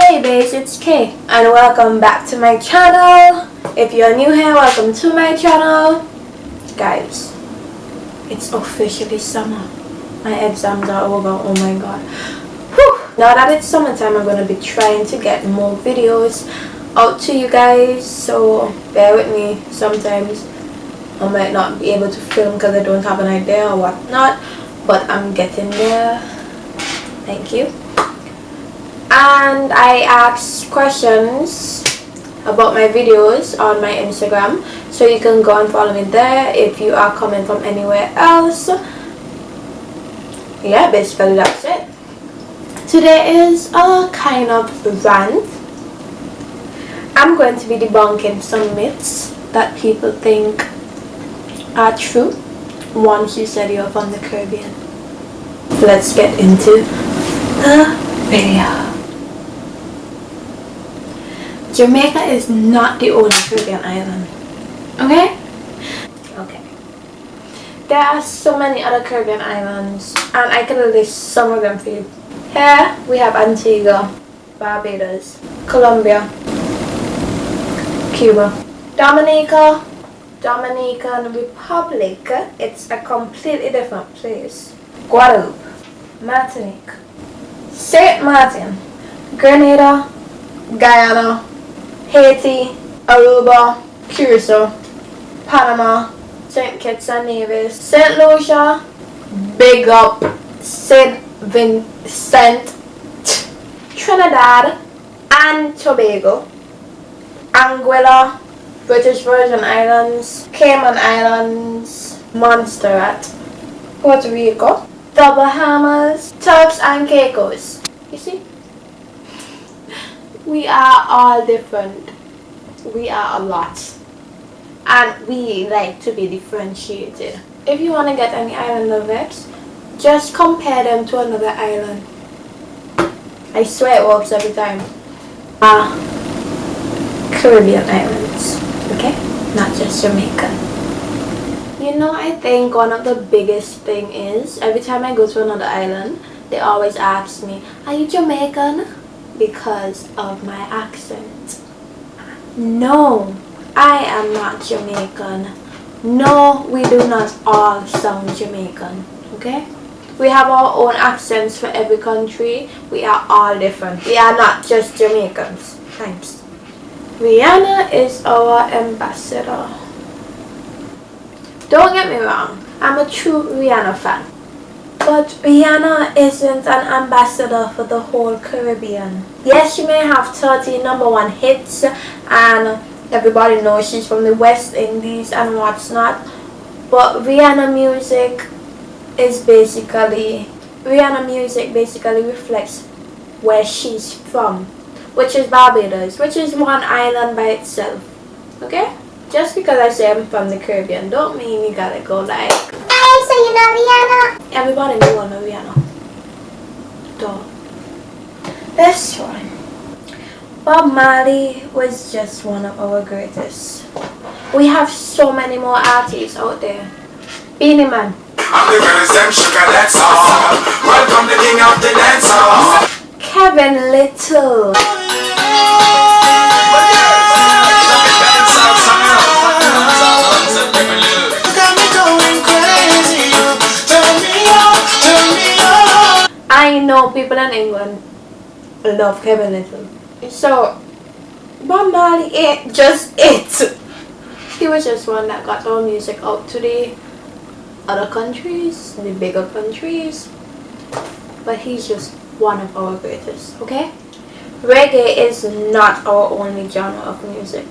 Hey babes, it's Kay and welcome back to my channel. If you're new here, welcome to my channel. Guys, it's officially summer. My exams are over, oh my god. Whew. Now that it's summertime, I'm going to be trying to get more videos out to you guys, so bear with me. Sometimes I might not be able to film because I don't have an idea or whatnot, but I'm getting there. Thank you. And I asked questions about my videos on my Instagram, so you can go and follow me there if you are coming from anywhere else. Yeah, basically that's it. Today is a kind of rant. I'm going to be debunking some myths that people think are true once you said you're from the Caribbean. Let's get into the video. Jamaica is not the only Caribbean island. Okay? Okay. There are so many other Caribbean islands, and I can list some of them for you. Here we have Antigua, Barbados, Colombia, Cuba, Dominican Republic. It's a completely different place. Guadeloupe, Martinique, Saint Martin, Grenada, Guyana, Haiti, Aruba, Curacao, Panama, St. Kitts and Nevis, St. Lucia, Big Up, St. Vincent, Trinidad and Tobago, Anguilla, British Virgin Islands, Cayman Islands, Montserrat, Puerto Rico, the Bahamas, Turks and Caicos. You see? We are all different. We are a lot. And we like to be differentiated. If you want to get any island of it, just compare them to another island. I swear it works every time. Caribbean islands. Okay? Not just Jamaica. You know, I think one of the biggest thing is, every time I go to another island, they always ask me, are you Jamaican? Because of my accent. No, I am not Jamaican. No, we do not all sound Jamaican. Okay? We have our own accents for every country. We are all different. We are not just Jamaicans. Thanks. Rihanna is our ambassador. Don't get me wrong, I'm a true Rihanna fan. But Rihanna isn't an ambassador for the whole Caribbean. Yes, she may have 30 #1 hits and everybody knows she's from the West Indies and what's not. But Rihanna music basically reflects where she's from, which is Barbados, which is one island by itself. Okay? Just because I say I'm from the Caribbean don't mean you gotta go like, hey, so you know Rihanna? Everybody knew I know Rihanna. Duh. This one. Bob Marley was just one of our greatest. We have so many more artists out there. Beanie Man. I'm the resident sugar, that's all. Welcome the king of the dance hall. Kevin Little. I know people in England love Kevin Little. So, Bob Marley ain't just it. He was just one that got our music out to the other countries, the bigger countries. But he's just one of our greatest, okay? Reggae is not our only genre of music.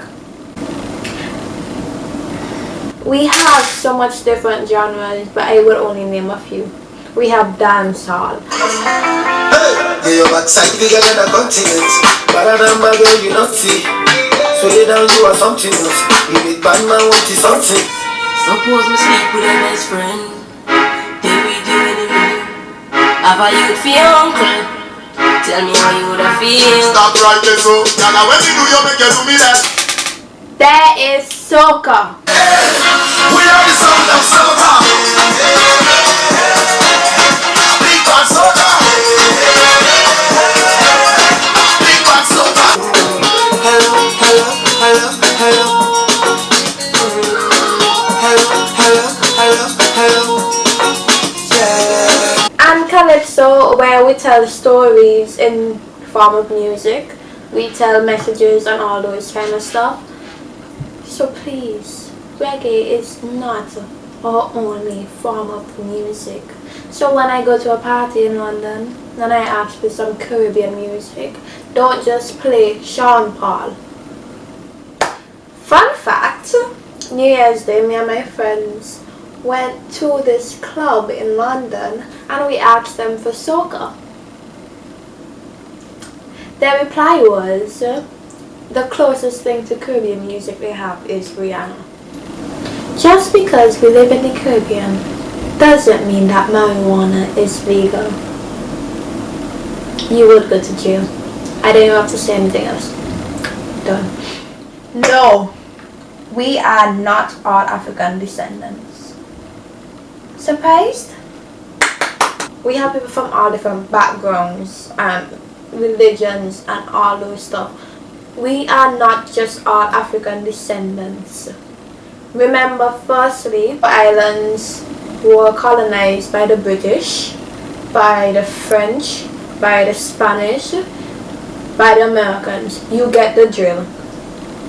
We have so much different genres, but I will only name a few. We have dancehall. Hey, your backside bigger than a continent. Better than my girl, you not see. So lay down, you are something else. You make bad man want you something. Suppose me sleep with a best friend. Then we do anything. Have a youth for your uncle. Tell me how you woulda feel. Stop right there, so. Now when you do, you make you do me that. That is soca. We are the sound of soca. Big bad soca. Big bad soca. tell stories in form of music. We tell messages and all those kind of stuff. So please, reggae is not our only form of music. So when I go to a party in London and I ask for some Caribbean music, don't just play Sean Paul. Fun fact, New Year's Day, me and my friends went to this club in London and we asked them for soca. Their reply was, the closest thing to Caribbean music they have is Rihanna. Just because we live in the Caribbean doesn't mean that marijuana is legal. You would go to jail. I don't even have to say anything else. Done. No, we are not all African descendants. Surprised? We have people from all different backgrounds and religions and all those stuff. We are not just all African descendants. Remember, firstly, islands were colonized by the British, by the French, by the Spanish, by the Americans. You get the drill.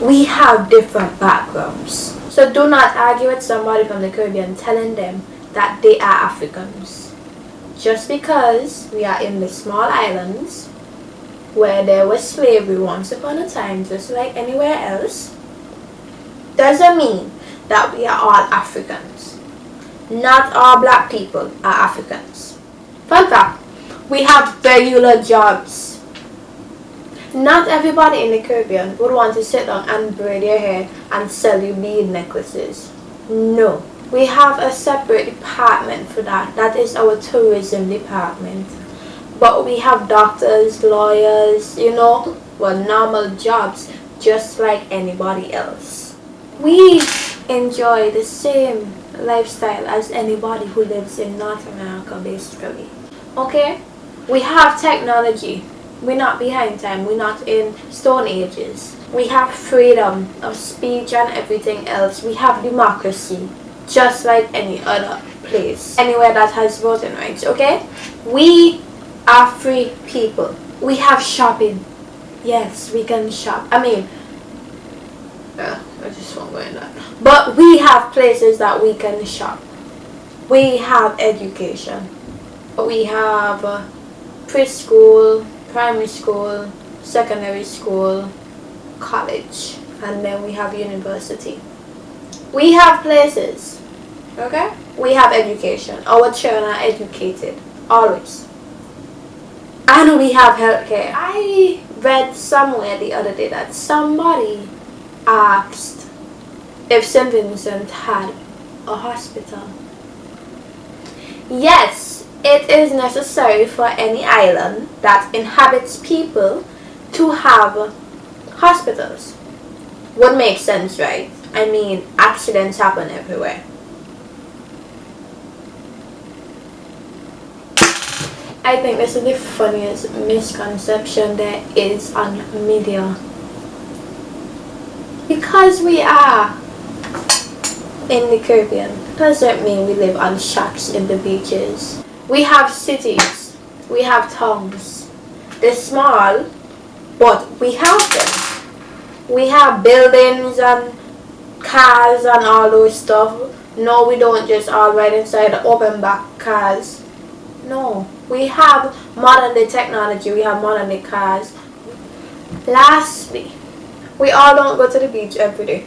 We have different backgrounds. So do not argue with somebody from the Caribbean telling them that they are Africans. Just because we are in the small islands where there was slavery once upon a time, just like anywhere else, doesn't mean that we are all Africans. Not all black people are Africans. Fun fact, we have regular jobs. Not everybody in the Caribbean would want to sit down and braid their hair and sell you bead necklaces. No. We have a separate department for that. That is our tourism department. But we have doctors, lawyers, normal jobs just like anybody else. We enjoy the same lifestyle as anybody who lives in North America basically. Okay? We have technology. We're not behind time. We're not in stone ages. We have freedom of speech and everything else. We have democracy just like any other place. Anywhere that has voting rights, okay? We are free people. We have shopping. Yes, we can shop. I just won't go in that. But we have places that we can shop. We have education. We have preschool, primary school, secondary school, college, and then we have university. We have places, okay? We have education. Our children are educated, always. And we have healthcare. I read somewhere the other day that somebody asked if St. Vincent had a hospital. Yes, it is necessary for any island that inhabits people to have hospitals. Would make sense, right? I mean, accidents happen everywhere. I think this is the funniest misconception there is on media. Because we are in the Caribbean doesn't mean we live on shacks in the beaches. We have cities, we have towns. They're small, but we have them. We have buildings and cars and all those stuff. No, we don't just all ride inside the open back cars. No, we have modern day technology, we have modern day cars. Lastly, we all don't go to the beach every day.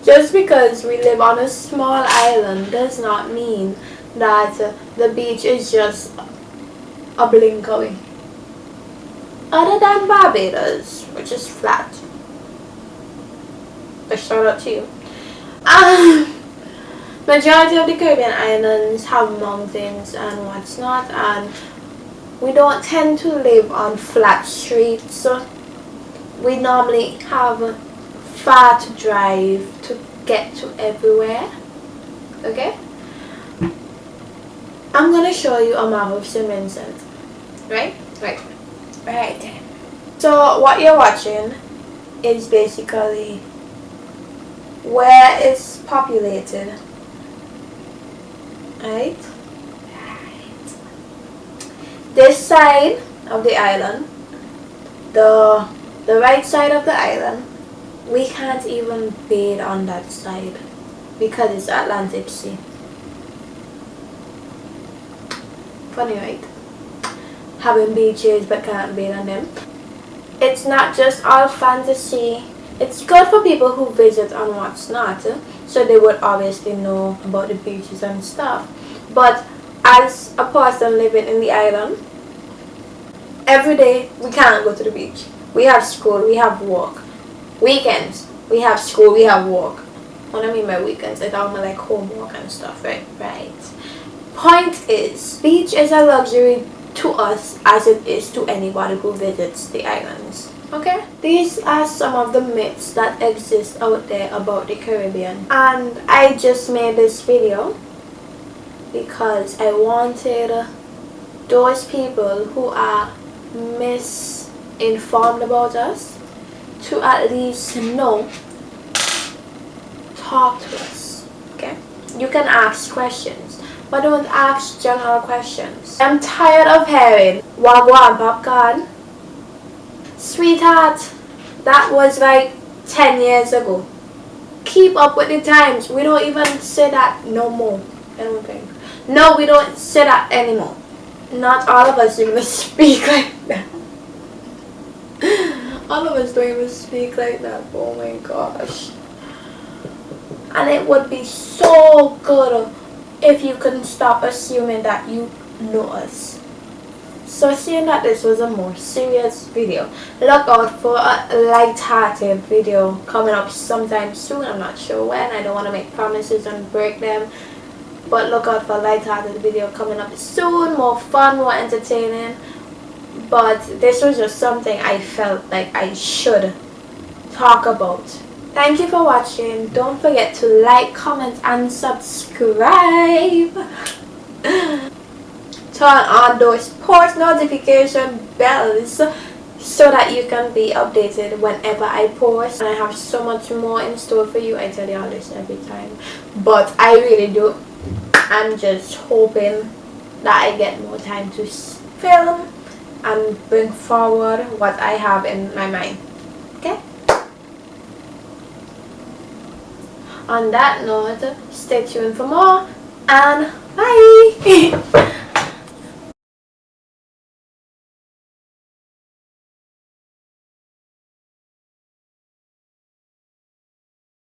Just because we live on a small island does not mean that the beach is just a blink away. Other than Barbados, which is flat. A shout out to you. Majority of the Caribbean islands have mountains and what's not, and we don't tend to live on flat streets. We normally have far to drive to get to everywhere. Okay? I'm gonna show you a map of St. Vincent. Right? Right. So what you're watching is basically where it's populated. Right? this side of the island, the right side of the island, we can't even bathe on that side because it's Atlantic Sea. Funny, right? Having beaches but can't bathe on them. It's not just all fantasy. It's good for people who visit and what's not, so they would obviously know about the beaches and stuff. But as a person living in the island, every day we can't go to the beach. We have school, we have work. Weekends, we have school, we have work. What I mean by weekends, I talk about like homework and stuff, right? Right. Point is, beach is a luxury to us as it is to anybody who visits the islands. Okay? These are some of the myths that exist out there about the Caribbean. And I just made this video because I wanted those people who are misinformed about us to at least know, talk to us. Okay? You can ask questions, but don't ask general questions. I'm tired of hearing wagwan popcorn. Sweetheart, that was like 10 years ago. Keep up with the times. We don't even say that no more. I don't think. No, we don't say that anymore. Not all of us even speak like that. All of us don't even speak like that. Oh my gosh. And it would be so good if you can stop assuming that you know us. So seeing that this was a more serious video, look out for a light-hearted video coming up sometime soon. I'm not sure when. I don't want to make promises and break them. But look out for a light-hearted video coming up soon. More fun, more entertaining. But this was just something I felt like I should talk about. Thank you for watching. Don't forget to like, comment, and subscribe. Turn on those post notification bells so that you can be updated whenever I post. And I have so much more in store for you. I tell you all this every time, but I really do. I'm just hoping that I get more time to film and bring forward what I have in my mind. Okay? On that note, stay tuned for more, and bye.